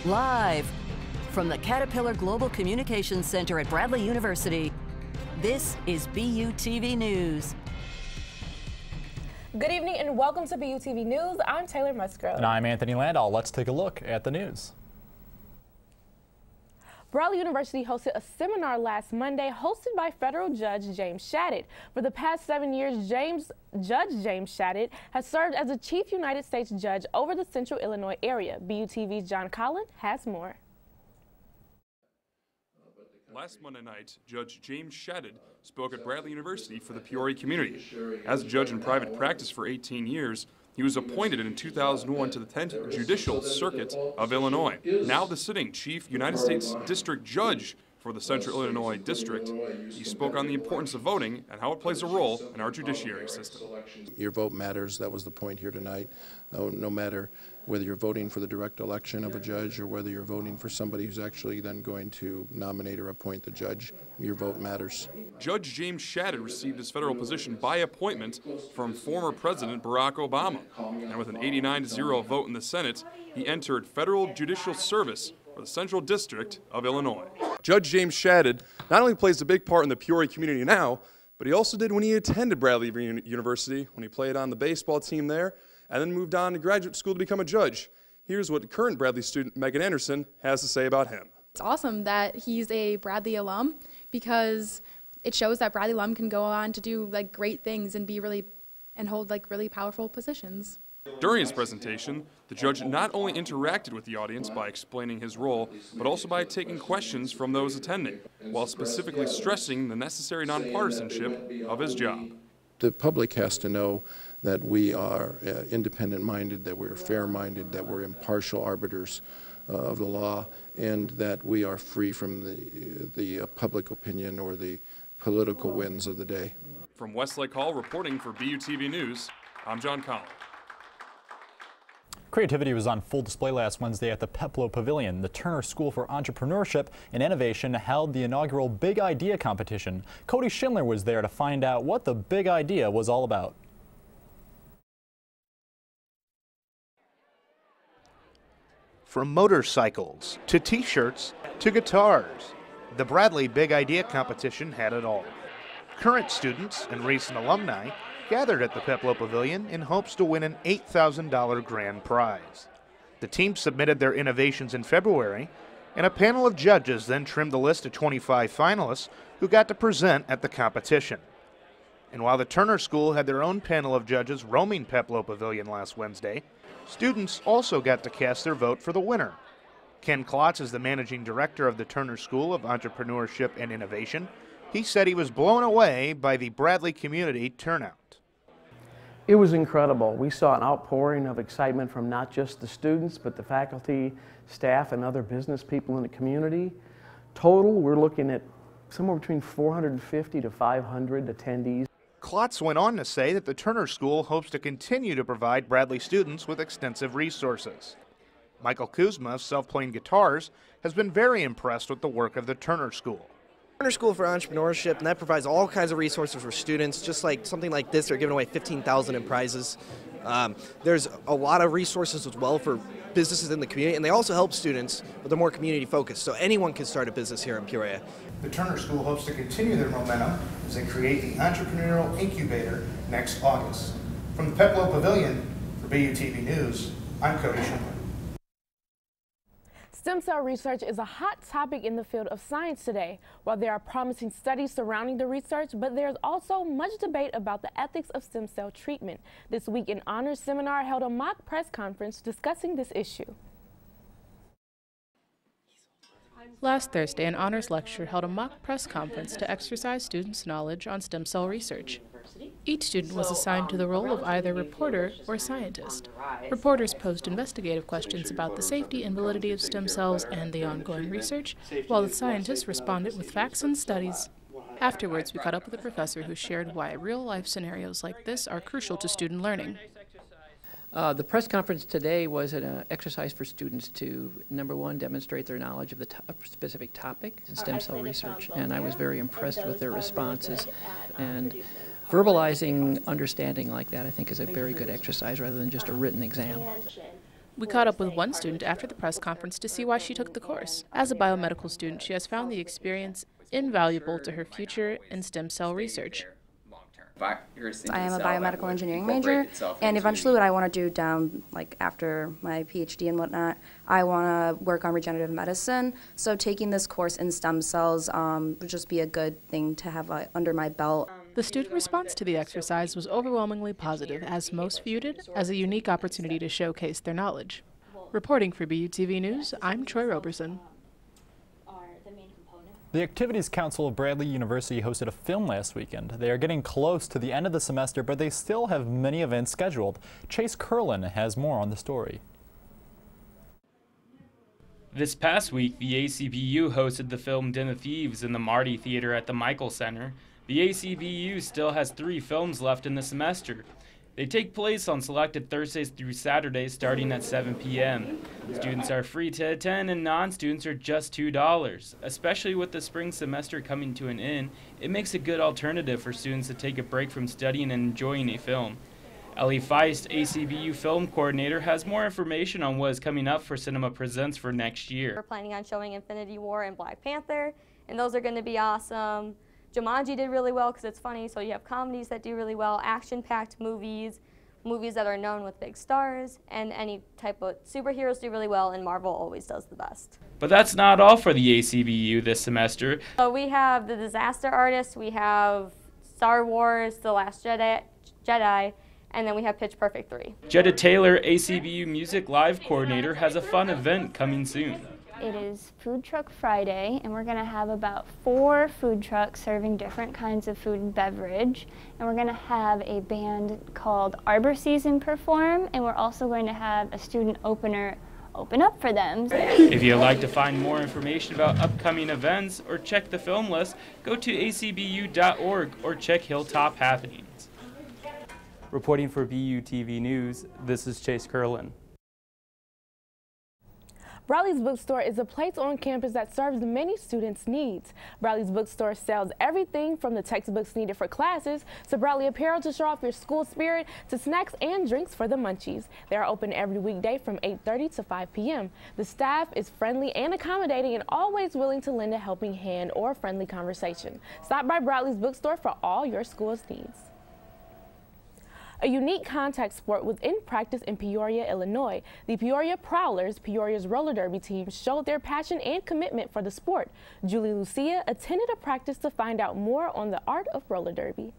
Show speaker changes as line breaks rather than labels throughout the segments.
Live from the Caterpillar Global Communications Center at Bradley University, this is BUTV News.
Good evening and welcome to BUTV News. I'm Taylor Musgrove.
And I'm Anthony Landau. Let's take a look at the news.
Bradley University hosted a seminar last Monday hosted by federal Judge James Shadid. For the past 7 years, Judge James Shadid has served as the Chief United States Judge over the Central Illinois area. BUTV's John Collin has more.
Last Monday night, Judge James Shadid spoke at Bradley University for the Peoria community. As a judge in private practice for 18 years, he was appointed in 2001 to the 10th Judicial Circuit of Illinois. Now the sitting Chief United States District Judge for the Central Illinois District. He spoke on the importance of voting and how it plays a role in our judiciary system.
Your vote matters. That was the point here tonight. No matter whether you're voting for the direct election of a judge or whether you're voting for somebody who's actually then going to nominate or appoint the judge, your vote matters.
Judge James Shadid received his federal position by appointment from former President Barack Obama. And with an 89-0 vote in the Senate, he entered federal judicial service for the Central District of Illinois. Judge James Shadid not only plays a big part in the Peoria community now, but he also did when he attended Bradley University, when he played on the baseball team there, and then moved on to graduate school to become a judge. Here's what current Bradley student Megan Anderson has to say about him.
It's awesome that he's a Bradley alum because it shows that Bradley alum can go on to do great things and hold really powerful positions.
During his presentation, the judge not only interacted with the audience by explaining his role, but also by taking questions from those attending, while specifically stressing the necessary nonpartisanship of his job.
The public has to know that we are independent-minded, that we're fair-minded, that we're impartial arbiters of the law, and that we are free from the public opinion or the political winds of the day.
From Westlake Hall reporting for BUTV News, I'm John Collin.
Creativity was on full display last Wednesday at the Peplo Pavilion. The Turner School for Entrepreneurship and Innovation held the inaugural Big Idea competition. Cody Schindler was there to find out what the big idea was all about.
From motorcycles to t-shirts to guitars, the Bradley Big Idea competition had it all. Current students and recent alumni gathered at the Peplo Pavilion in hopes to win an $8,000 grand prize. The team submitted their innovations in February, and a panel of judges then trimmed the list of 25 finalists who got to present at the competition. And while the Turner School had their own panel of judges roaming Peplo Pavilion last Wednesday, students also got to cast their vote for the winner. Ken Klotz is the managing director of the Turner School of Entrepreneurship and Innovation. He said he was blown away by the Bradley community turnout.
It was incredible. We saw an outpouring of excitement from not just the students, but the faculty, staff, and other business people in the community. Total, we're looking at somewhere between 450 to 500 attendees.
Klotz went on to say that the Turner School hopes to continue to provide Bradley students with extensive resources. Michael Kuzma of Self-Playing Guitars has been very impressed with the work of the Turner School.
Turner School for Entrepreneurship, and that provides all kinds of resources for students. Just like something like this, they're giving away $15,000 in prizes. There's a lot of resources as well for businesses in the community, and they also help students, but they're more community focused, so anyone can start a business here in Peoria.
The Turner School hopes to continue their momentum as they create the Entrepreneurial Incubator next August. From the Peplo Pavilion, for BUTV News, I'm Cody Schindler.
Stem cell research is a hot topic in the field of science today. While there are promising studies surrounding the research, but there's also much debate about the ethics of stem cell treatment. This week, an honors seminar held a mock press conference discussing this issue.
Last Thursday, an honors lecturer held a mock press conference to exercise students' knowledge on stem cell research. Each student was assigned to the role of either reporter or scientist. Reporters posed investigative questions about the safety and validity of stem cells and the ongoing research, while the scientists responded with facts and studies. Afterwards, we caught up with a professor who shared why real-life scenarios like this are crucial to student learning.
The press conference today was an exercise for students to, number one, demonstrate their knowledge of the specific topic in stem cell research, and I was very impressed with their responses. And verbalizing understanding like that, I think, is a very good exercise rather than just a written exam.
We caught up with one student after the press conference to see why she took the course. As a biomedical student, she has found the experience invaluable to her future in stem cell research.
I am a biomedical engineering major, and eventually what I want to do down, like after my PhD and whatnot, I want to work on regenerative medicine. So taking this course in stem cells would just be a good thing to have under my belt.
The student response to the exercise was overwhelmingly positive, as most viewed it as a unique opportunity to showcase their knowledge. Reporting for BUTV News, I'm Troy Roberson.
The Activities Council of Bradley University hosted a film last weekend. They are getting close to the end of the semester, but they still have many events scheduled. Chase Curlin has more on the story.
This past week, the ACBU hosted the film Den of Thieves in the Marty Theater at the Michael Center. The ACBU still has 3 films left in the semester. They take place on selected Thursdays through Saturdays starting at 7 p.m. Students are free to attend and non-students are just $2. Especially with the spring semester coming to an end, it makes a good alternative for students to take a break from studying and enjoying a film. Ellie Feist, ACBU film coordinator, has more information on what is coming up for Cinema Presents for next year.
We're planning on showing Infinity War and Black Panther, and those are going to be awesome. Jumanji did really well because it's funny, so you have comedies that do really well, action-packed movies, movies that are known with big stars, and any type of superheroes do really well, and Marvel always does the best.
But that's not all for the ACBU this semester.
So we have The Disaster Artist, we have Star Wars, The Last Jedi, and then we have Pitch Perfect 3.
Jetta Taylor, ACBU Music Live Coordinator, has a fun event coming soon.
It is Food Truck Friday, and we're going to have about 4 food trucks serving different kinds of food and beverage. And we're going to have a band called Arbor Season perform, and we're also going to have a student opener open up for them.
If you'd like to find more information about upcoming events or check the film list, go to acbu.org or check Hilltop Happenings.
Reporting for BUTV News, this is Chase Curlin.
Bradley's Bookstore is a place on campus that serves many students' needs. Bradley's Bookstore sells everything from the textbooks needed for classes to Bradley apparel to show off your school spirit to snacks and drinks for the munchies. They are open every weekday from 8:30 to 5 p.m. The staff is friendly and accommodating and always willing to lend a helping hand or a friendly conversation. Stop by Bradley's Bookstore for all your school's needs. A unique contact sport was in practice in Peoria, Illinois. The Peoria Prowlers, Peoria's roller derby team, showed their passion and commitment for the sport. Julie Lucia attended a practice to find out more on the art of roller derby.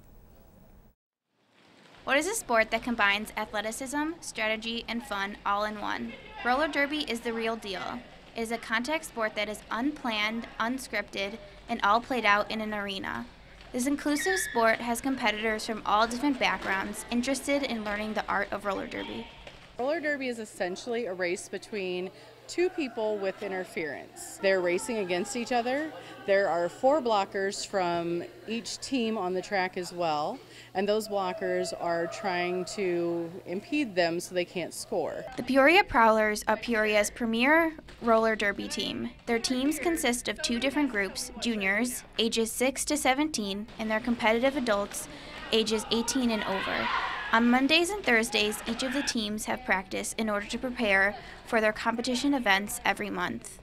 What is a sport that combines athleticism, strategy, and fun all in one? Roller derby is the real deal. It is a contact sport that is unplanned, unscripted, and all played out in an arena. This inclusive sport has competitors from all different backgrounds interested in learning the art of roller derby.
Roller derby is essentially a race between 2 people with interference. They're racing against each other. There are 4 blockers from each team on the track as well, and those blockers are trying to impede them so they can't score.
The Peoria Prowlers are Peoria's premier roller derby team. Their teams consist of 2 different groups, juniors, ages 6 to 17, and their competitive adults, ages 18 and over. On Mondays and Thursdays, each of the teams have practice in order to prepare for their competition events every month.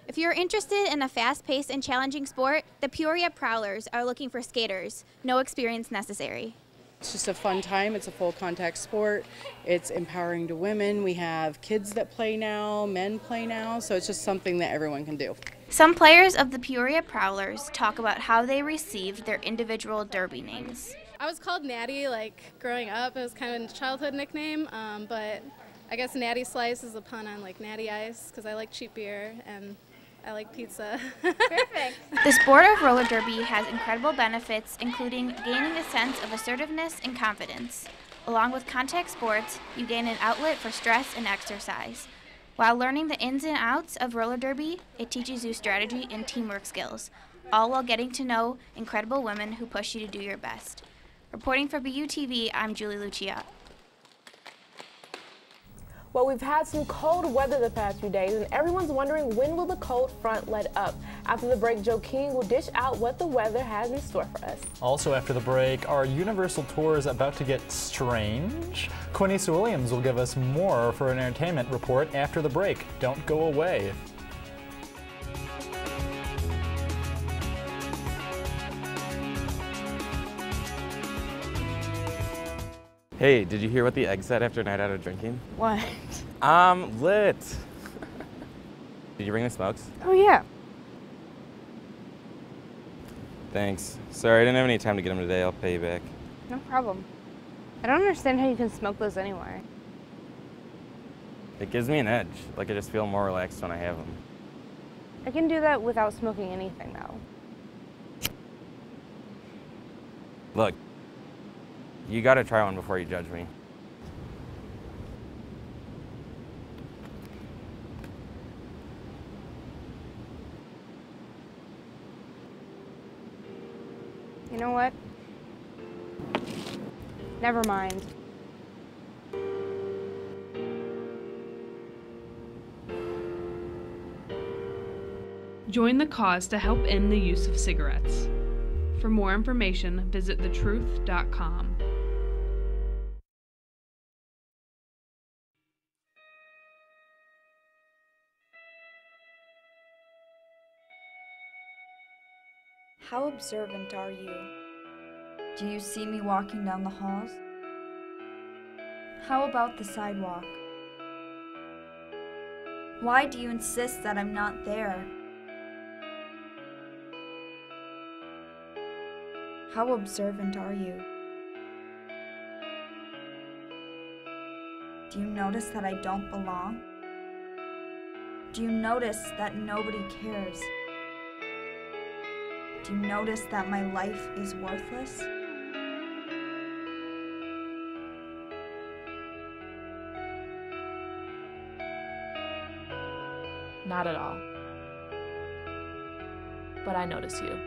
If you're interested in a fast-paced and challenging sport, the Peoria Prowlers are looking for skaters. No experience necessary.
It's just a fun time. It's a full contact sport. It's empowering to women. We have kids that play now, men play now, so it's just something that everyone can do.
Some players of the Peoria Prowlers talk about how they received their individual derby names.
I was called Natty, like, growing up. It was kind of a childhood nickname, but I guess Natty Slice is a pun on, like, Natty Ice, because I like cheap beer and I like pizza.
Perfect.
The sport of roller derby has incredible benefits, including gaining a sense of assertiveness and confidence. Along with contact sports, you gain an outlet for stress and exercise. While learning the ins and outs of roller derby, it teaches you strategy and teamwork skills, all while getting to know incredible women who push you to do your best. Reporting for BUTV, I'm Julie Lucia.
Well, we've had some cold weather the past few days, and everyone's wondering when will the cold front let up. After the break, Joe King will dish out what the weather has in store for us.
Also after the break, are Universal tours about to get strange? Quinisa Williams will give us more for an entertainment report after the break. Don't go away.
Hey, did you hear what the egg said after a night out of drinking?
What?
I'm lit. Did you bring the smokes?
Oh, yeah.
Thanks. Sorry, I didn't have any time to get them today. I'll pay you back.
No problem. I don't understand how you can smoke those anyway.
It gives me an edge. Like I just feel more relaxed when I have them.
I can do that without smoking anything, though.
Look, you gotta try one before you judge me.
You know what? Never mind.
Join the cause to help end the use of cigarettes. For more information, visit thetruth.com.
How observant are you? Do you see me walking down the halls? How about the sidewalk? Why do you insist that I'm not there? How observant are you? Do you notice that I don't belong? Do you notice that nobody cares? Do you notice that my life is worthless?
Not at all. But I notice you.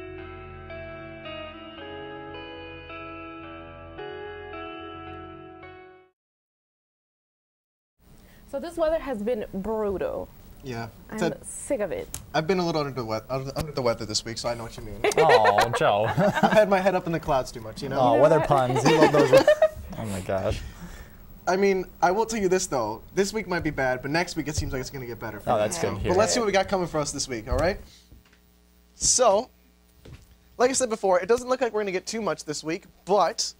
So this weather has been brutal.
Yeah.
I'm sick of it.
I've been a little under the weather this week, so I know what you mean.
Oh, Joe.
I had my head up in the clouds too much, you know?
Oh, weather puns. You love those. Oh my gosh.
I mean, I will tell you this though. This week might be bad, but next week it seems like it's going to get better.
Oh, that's good to hear.
But let's see what we got coming for us this week, all right? So, like I said before, it doesn't look like we're going to get too much this week, but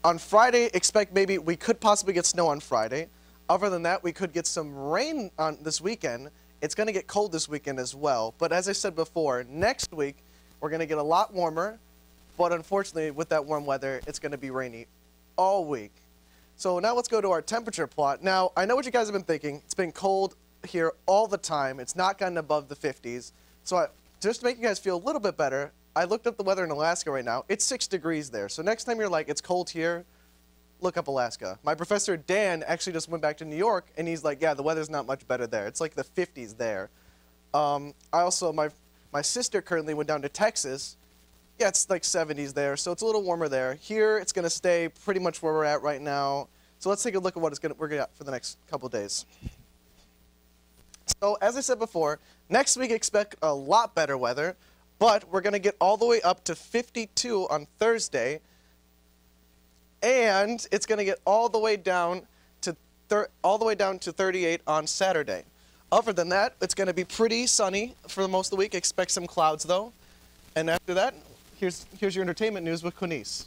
on Friday, expect maybe we could possibly get snow on Friday. Other than that, we could get some rain on this weekend. It's going to get cold this weekend as well. But as I said before, next week, we're going to get a lot warmer. But unfortunately, with that warm weather, it's going to be rainy all week. So now let's go to our temperature plot. Now, I know what you guys have been thinking. It's been cold here all the time. It's not gotten above the 50s. So just to make you guys feel a little bit better, I looked up the weather in Alaska right now. It's 6 degrees there. So next time you're like, it's cold here, look up Alaska. My professor, Dan, actually just went back to New York, and he's like, yeah, the weather's not much better there. It's like the 50s there. My sister currently went down to Texas. Yeah, it's like 70s there, so it's a little warmer there. Here, it's going to stay pretty much where we're at right now. So let's take a look at what we're going to get for the next couple of days. So as I said before, next week expect a lot better weather, but we're going to get all the way up to 52 on Thursday. And it's going to get all the way down to 38 on Saturday. Other than that, it's going to be pretty sunny for most of the week. Expect some clouds though. And after that, here's your entertainment news with Quinise.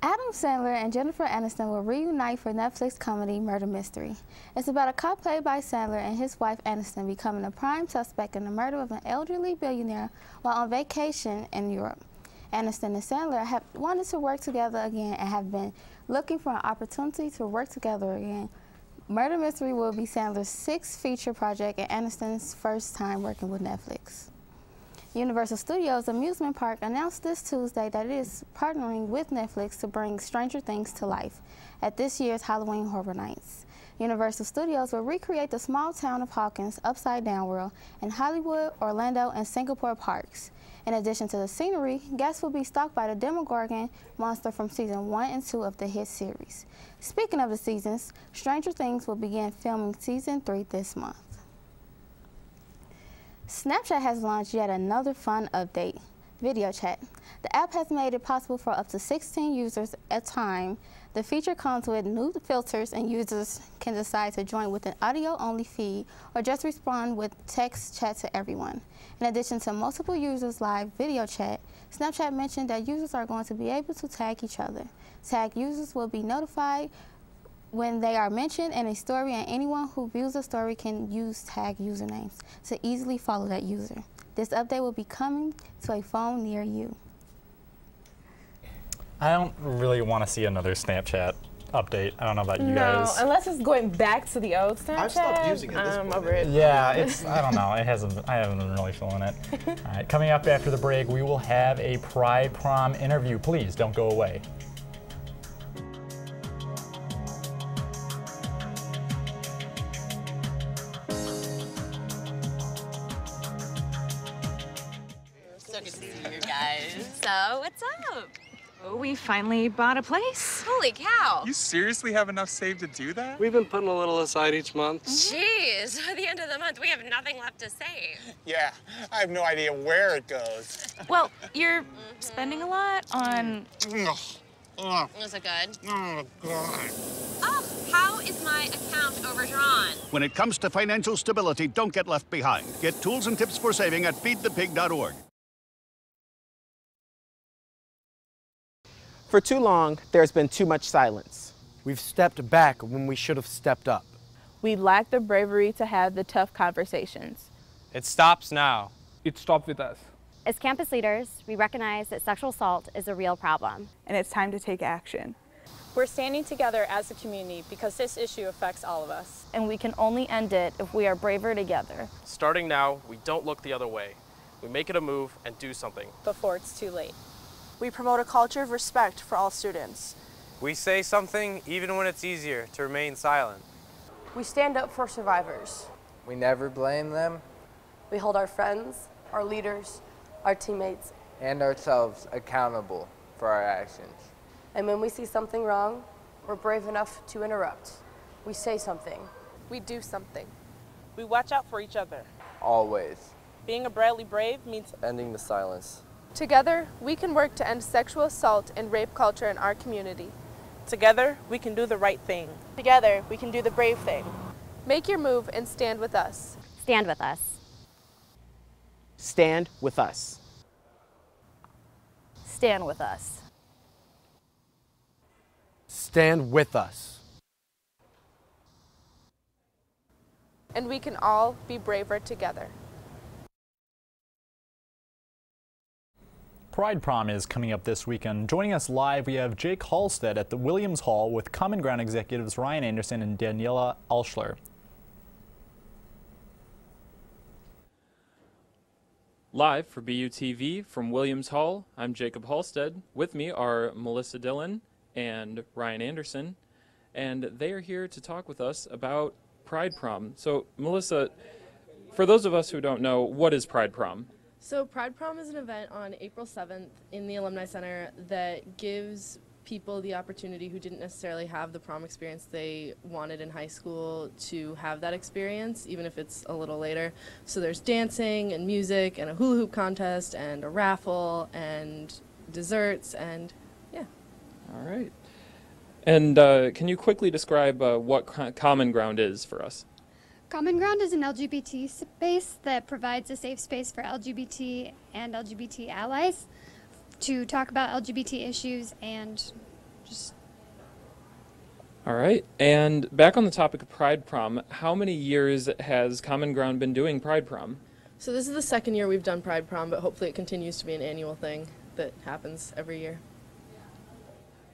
Adam Sandler and Jennifer Aniston will reunite for Netflix comedy Murder Mystery. It's about a cop played by Sandler and his wife Aniston becoming a prime suspect in the murder of an elderly billionaire while on vacation in Europe. Aniston and Sandler have wanted to work together again and have been looking for an opportunity to work together again. Murder Mystery will be Sandler's 6th feature project and Aniston's first time working with Netflix. Universal Studios Amusement Park announced this Tuesday that it is partnering with Netflix to bring Stranger Things to life at this year's Halloween Horror Nights. Universal Studios will recreate the small town of Hawkins Upside Down World in Hollywood, Orlando, and Singapore parks. In addition to the scenery, guests will be stalked by the Demogorgon monster from season 1 and 2 of the hit series. Speaking of the seasons, Stranger Things will begin filming season 3 this month. Snapchat has launched yet another fun update, video chat. The app has made it possible for up to 16 users at a time. The feature comes with new filters, and users can decide to join with an audio-only feed or just respond with text chat to everyone. In addition to multiple users' live video chat, Snapchat mentioned that users are going to be able to tag each other. Tag users will be notified when they are mentioned in a story, and anyone who views a story can use tag usernames to easily follow that user. This update will be coming to a phone near you.
I don't really want to see another Snapchat update. I don't know about you guys.
No, unless it's going back to the old Snapchat.
I've stopped using it at this point.
Over it.
Yeah, it's, I don't know, I haven't been really feeling it. All right, coming up after the break, we will have a Pride Prom interview. Please don't go away.
So good to see you guys. So, what's up? Oh, we finally bought a place. Holy cow.
You seriously have enough saved to do that?
We've been putting a little aside each month.
Jeez, by the end of the month, we have nothing left to save.
Yeah, I have no idea where it goes.
Well, you're spending a lot on...
Is
it good?
Oh, God.
Oh, how is my account overdrawn?
When it comes to financial stability, don't get left behind. Get tools and tips for saving at feedthepig.org.
For too long, there's been too much silence.
We've stepped back when we should have stepped up.
We lack the bravery to have the tough conversations.
It stops now.
It stopped with us.
As campus leaders, we recognize that sexual assault is a real problem.
And it's time to take action.
We're standing together as a community because this issue affects all of us.
And we can only end it if we are braver together.
Starting now, we don't look the other way. We make it a move and do something.
Before it's too late.
We promote a culture of respect for all students.
We say something even when it's easier to remain silent.
We stand up for survivors.
We never blame them.
We hold our friends, our leaders, our teammates,
and ourselves accountable for our actions.
And when we see something wrong, we're brave enough to interrupt. We say something.
We do something. We watch out for each other.
Always.
Being a Bradley Brave means
ending the silence.
Together, we can work to end sexual assault and rape culture in our community. Together, we can do the right thing. Together, we can do the brave thing. Make your move and stand with us.
Stand with us.
Stand with us.
Stand with us.
Stand with us.
And we can all be braver together.
Pride Prom is coming up this weekend. Joining us live, we have Jake Halstead at the Williams Hall with Common Ground executives Ryan Anderson and Daniela Alschler.
Live for BUTV from Williams Hall, I'm Jacob Halstead. With me are Melissa Dillon and Ryan Anderson, and they are here to talk with us about Pride Prom. So, Melissa, for those of us who don't know, what is Pride Prom?
So Pride Prom is an event on April 7th in the Alumni Center that gives people the opportunity who didn't necessarily have the prom experience they wanted in high school to have that experience, even if it's a little later. So there's dancing and music and a hula hoop contest and a raffle and desserts and yeah.
All right. And can you quickly describe what Common Ground is for us?
Common Ground is an LGBT space that provides a safe space for LGBT and LGBT allies to talk about LGBT issues and just...
All right. And back on the topic of Pride Prom, how many years has Common Ground been doing Pride Prom?
So this is the second year we've done Pride Prom, but hopefully it continues to be an annual thing that happens every year.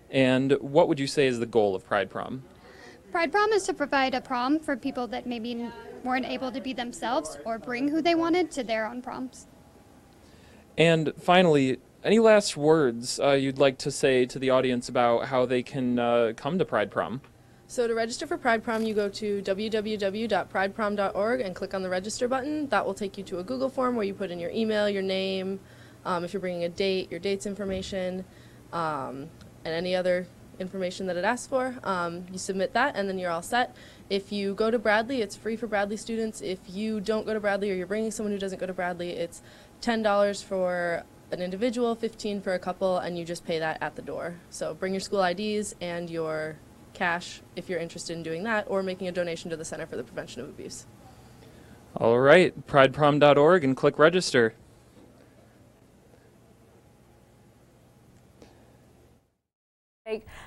And what would you say is the goal of Pride Prom?
Pride Prom is to provide a prom for people that maybe weren't able to be themselves or bring who they wanted to their own proms.
And finally, any last words you'd like to say to the audience about how they can come to Pride Prom?
So to register for Pride Prom, you go to www.prideprom.org and click on the register button. That will take you to a Google form where you put in your email, your name, if you're bringing a date, your date's information, and any other information that it asks for. You submit that and then you're all set. If you go to Bradley, it's free for Bradley students. If you don't go to Bradley or you're bringing someone who doesn't go to Bradley, it's $10 for an individual, $15 for a couple, and you just pay that at the door. So bring your school IDs and your cash if you're interested in doing that, or making a donation to the Center for the Prevention of Abuse.
All right, prideprom.org and click register.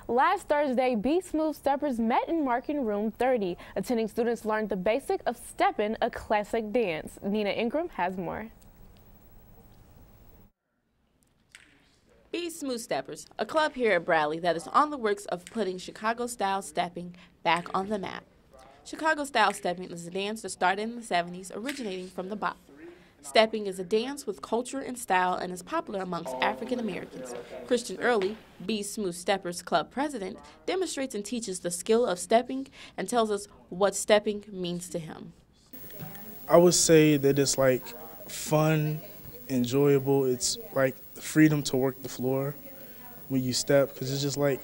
Last Thursday, Be Smooth Steppers met in Marking Room 30. Attending students learned the basic of stepping, a classic dance. Nina Ingram has more.
Be Smooth Steppers, a club here at Bradley that is on the works of putting Chicago-style stepping back on the map. Chicago-style stepping is a dance that started in the 70s, originating from the bop. Stepping is a dance with culture and style and is popular amongst African Americans. Christian Early, Be Smooth Steppers Club president, demonstrates and teaches the skill of stepping and tells us what stepping means to him.
I would say that it's like fun, enjoyable. It's like freedom to work the floor when you step, because it's just like,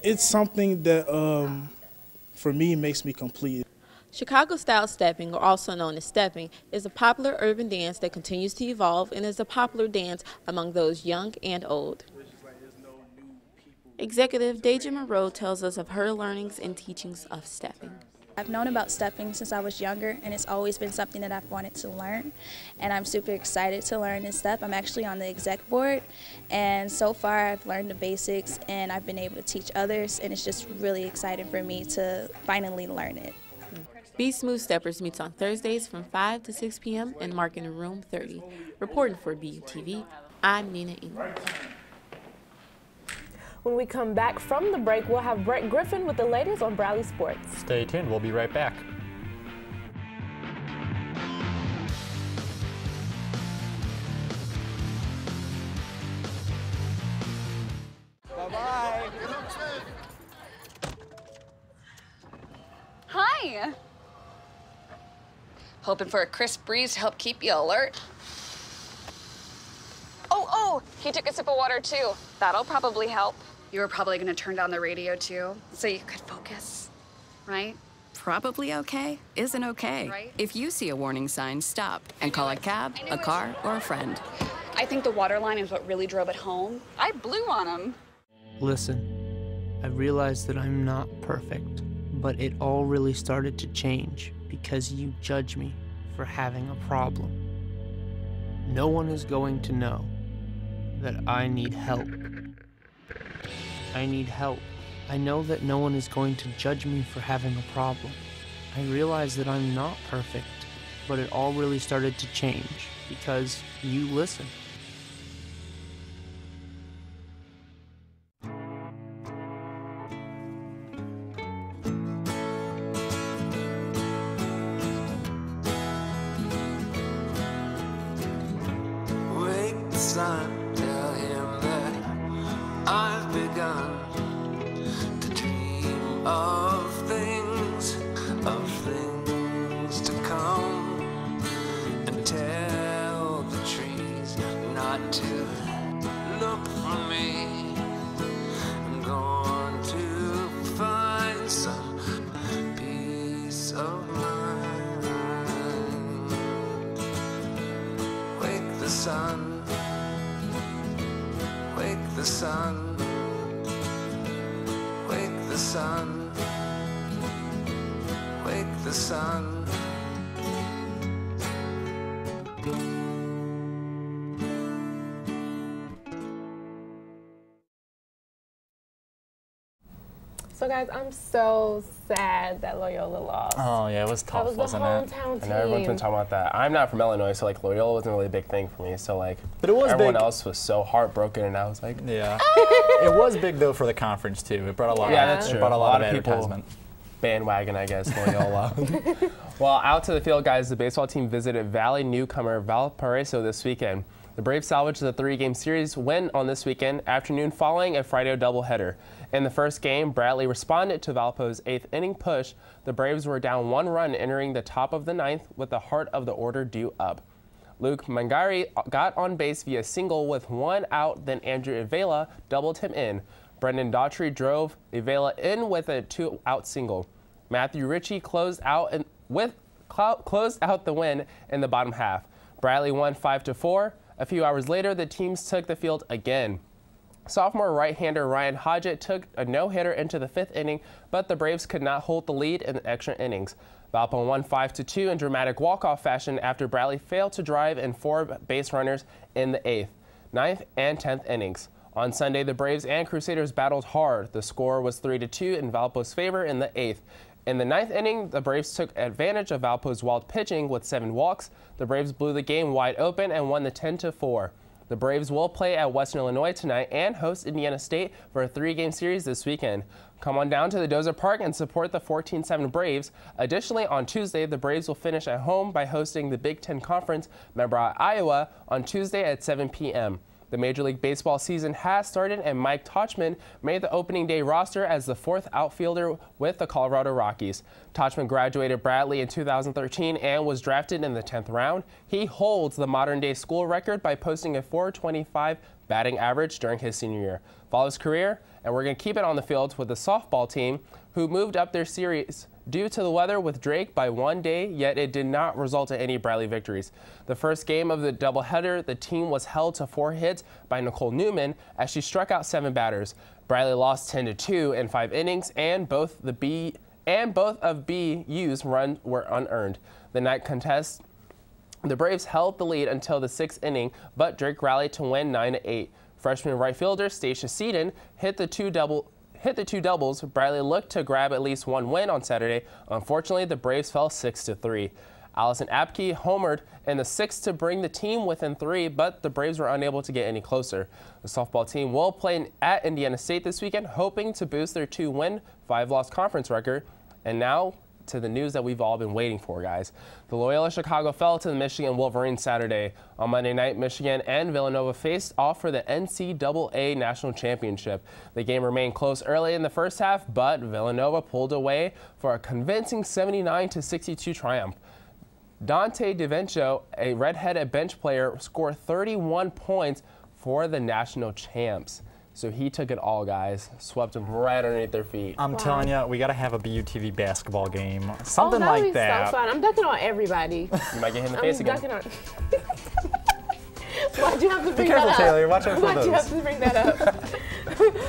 it's something that for me makes me complete.
Chicago-style stepping, or also known as stepping, is a popular urban dance that continues to evolve and is a popular dance among those young and old. Executive Deja Monroe tells us of her learnings and teachings of stepping.
I've known about stepping since I was younger, and it's always been something that I've wanted to learn, and I'm super excited to learn and step. I'm actually on the exec board, and so far I've learned the basics and I've been able to teach others, and it's just really exciting for me to finally learn it.
Be Smooth Steppers meets on Thursdays from 5 to 6 p.m. in Marking Room 30. Reporting for BUTV, I'm Nina Ingram.
When we come back from the break, we'll have Brett Griffin with the latest on Bradley sports.
Stay tuned, we'll be right back.
Bye-bye. Hi. Hoping for a crisp breeze to help keep you alert. Oh, he took a sip of water too. That'll probably help. You were probably gonna turn down the radio too, so you could focus, right?
Probably okay isn't okay.
Right?
If you see a warning sign, stop and call a cab, a car, or a friend.
I think the water line is what really drove it home. I blew on him.
Listen, I realize that I'm not perfect, but it all really started to change because you judge me for having a problem. No one is going to know that I need help. I need help. I know that no one is going to judge me for having a problem. I realize that I'm not perfect, but it all really started to change because you listen.
Wake the sun, tell him that I've begun to dream of things to come, and tell the trees not to look for me. I'm going to find some peace of mind. Wake the sun, wake the sun, wake the sun, wake the sun.
So guys, I'm so sad that Loyola lost.
Oh yeah, it was tough,
that was
wasn't
the
it?
hometown
I
team.
know everyone's been talking about that. I'm not from Illinois, so like Loyola wasn't really a big thing for me. So like,
but it was
everyone
big.
else was so heartbroken, and I was like,
yeah, it was big though for the conference too. It brought a lot.
Yeah,
of,
that's
it
true.
brought a lot of
people
advertisement.
Bandwagon, I guess, Loyola. Well, out to the field, guys. The baseball team visited Valley newcomer Valparaiso this weekend.
The Braves salvaged the 3-game series win on this weekend afternoon following a Friday doubleheader. In the first game, Bradley responded to Valpo's 8th inning push. The Braves were down 1 run entering the top of the 9th with the heart of the order due up. Luke Mangari got on base via single with 1 out, then Andrew Avila doubled him in. Brendan Daughtry drove Avila in with a 2-out single. Matthew Ritchie closed out the win in the bottom half. Bradley won 5-4. A few hours later, the teams took the field again. Sophomore right-hander Ryan Hodgett took a no-hitter into the 5th inning, but the Braves could not hold the lead in the extra innings. Valpo won 5-2 in dramatic walk-off fashion after Bradley failed to drive in 4 base runners in the 8th, 9th, and 10th innings. On Sunday, the Braves and Crusaders battled hard. The score was 3-2 in Valpo's favor in the 8th. In the 9th inning, the Braves took advantage of Valpo's wild pitching with 7 walks. The Braves blew the game wide open and won the 10-4. The Braves will play at Western Illinois tonight and host Indiana State for a 3-game series this weekend. Come on down to the Dozer Park and support the 14-7 Braves. Additionally, on Tuesday, the Braves will finish at home by hosting the Big Ten Conference member Iowa on Tuesday at 7 p.m. The Major League Baseball season has started, and Mike Tauchman made the opening day roster as the 4th outfielder with the Colorado Rockies. Tauchman graduated Bradley in 2013 and was drafted in the 10th round. He holds the modern-day school record by posting a .425 batting average during his senior year. Follow his career, and we're going to keep it on the field with the softball team, who moved up their series due to the weather with Drake by 1 day, yet it did not result in any Bradley victories. The first game of the doubleheader, the team was held to 4 hits by Nicole Newman as she struck out 7 batters. Bradley lost 10-2 in 5 innings, and both of BU's runs were unearned. The night contest, the Braves held the lead until the 6th inning, but Drake rallied to win 9-8. Freshman right fielder Stacia Seaton hit the two doubles. Bradley looked to grab at least 1 win on Saturday. Unfortunately, the Braves fell 6-3. Allison Apke homered in the 6th to bring the team within 3, but the Braves were unable to get any closer. The softball team will play at Indiana State this weekend, hoping to boost their 2-win, 5-loss conference record. And now to the news that we've all been waiting for, guys. The Loyola Chicago fell to the Michigan Wolverines Saturday. On Monday night, Michigan and Villanova faced off for the NCAA National Championship. The game remained close early in the first half, but Villanova pulled away for a convincing 79-62 triumph. Dante DiVincenzo, a redheaded bench player, scored 31 points for the national champs. So he took it all, guys. Swept them right underneath their feet.
I'm telling you, we got to have a BUTV basketball game. Something like that.
So fun. I'm dunking on everybody.
You might get hit in the face again.
Why'd you have to bring
Be careful,
that up?
Taylor. Watch out for
Why'd
those.
you have to bring that up?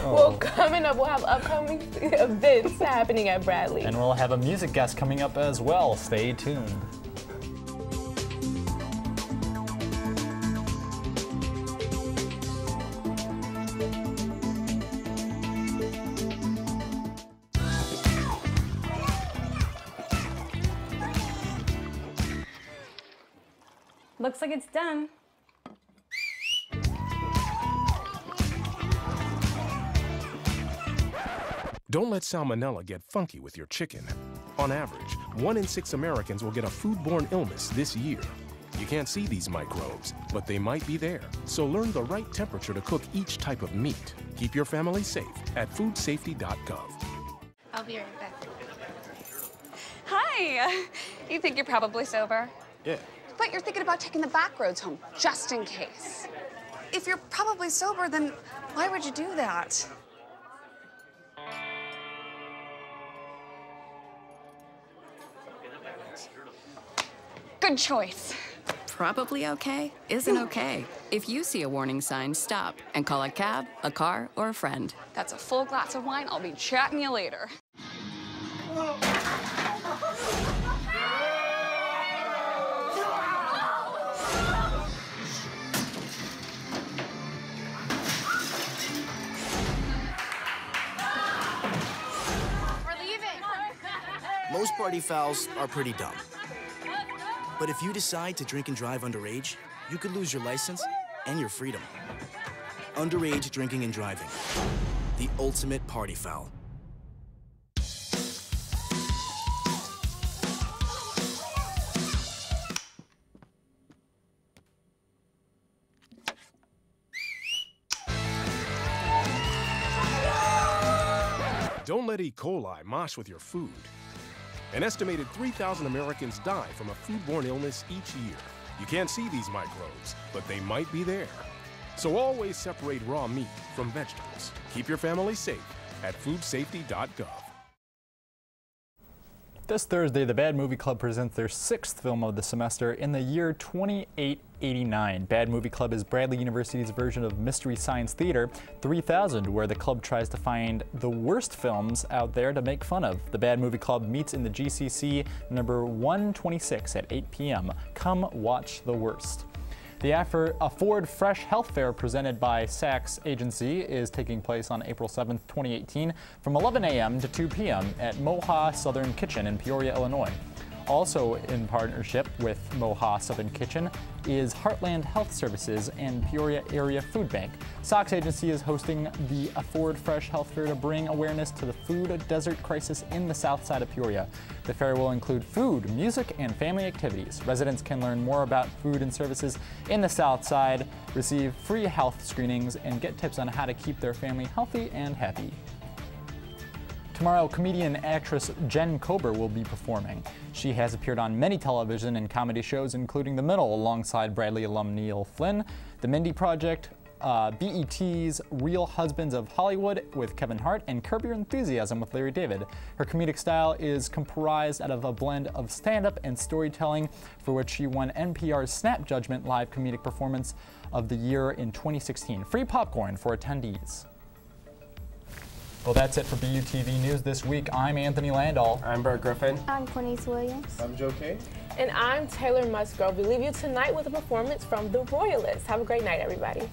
Well, coming up, we'll have upcoming events happening at Bradley.
And we'll have a music guest coming up as well. Stay tuned.
Looks like it's done.
Don't let salmonella get funky with your chicken. On average, 1 in 6 Americans will get a foodborne illness this year. You can't see these microbes, but they might be there. So learn the right temperature to cook each type of meat. Keep your family safe at foodsafety.gov.
I'll be right back. Hi. You think you're probably sober?
Yeah.
But you're thinking about taking the back roads home, just in case. If you're probably sober, then why would you do that?
Good choice.
Probably okay isn't okay. If you see a warning sign, stop and call a cab, a car, or a friend.
That's a full glass of wine. I'll be chatting you later.
Most party fouls are pretty dumb. But if you decide to drink and drive underage, you could lose your license and your freedom. Underage drinking and driving. The ultimate party foul.
Don't let E. coli mosh with your food. An estimated 3,000 Americans die from a foodborne illness each year. You can't see these microbes, but they might be there. So always separate raw meat from vegetables. Keep your family safe at foodsafety.gov.
This Thursday, the Bad Movie Club presents their 6th film of the semester in the year 2889. Bad Movie Club is Bradley University's version of Mystery Science Theater 3000, where the club tries to find the worst films out there to make fun of. The Bad Movie Club meets in the GCC number 126 at 8 p.m. Come watch the worst. The Afford Fresh Health Fair presented by Saks Agency is taking place on April 7th, 2018 from 11 a.m. to 2 p.m. at Moha Southern Kitchen in Peoria, Illinois. Also in partnership with Moha Southern Kitchen is Heartland Health Services and Peoria Area Food Bank. Saks Agency is hosting the Afford Fresh Health Fair to bring awareness to the food desert crisis in the south side of Peoria. The fair will include food, music, and family activities. Residents can learn more about food and services in the south side, receive free health screenings, and get tips on how to keep their family healthy and happy. Tomorrow, comedian and actress Jen Kober will be performing. She has appeared on many television and comedy shows, including The Middle, alongside Bradley alum Neil Flynn, The Mindy Project, BET's Real Husbands of Hollywood with Kevin Hart, and Curb Your Enthusiasm with Larry David. Her comedic style is comprised out of a blend of stand-up and storytelling, for which she won NPR's Snap Judgment Live Comedic Performance of the Year in 2016. Free popcorn for attendees. Well, that's it for BUTV News this week. I'm Anthony Landau.
I'm Bert Griffin.
I'm Cornice Williams.
I'm Joe Kay.
And I'm Taylor Musgrove. We leave you tonight with a performance from The Royalists. Have a great night, everybody.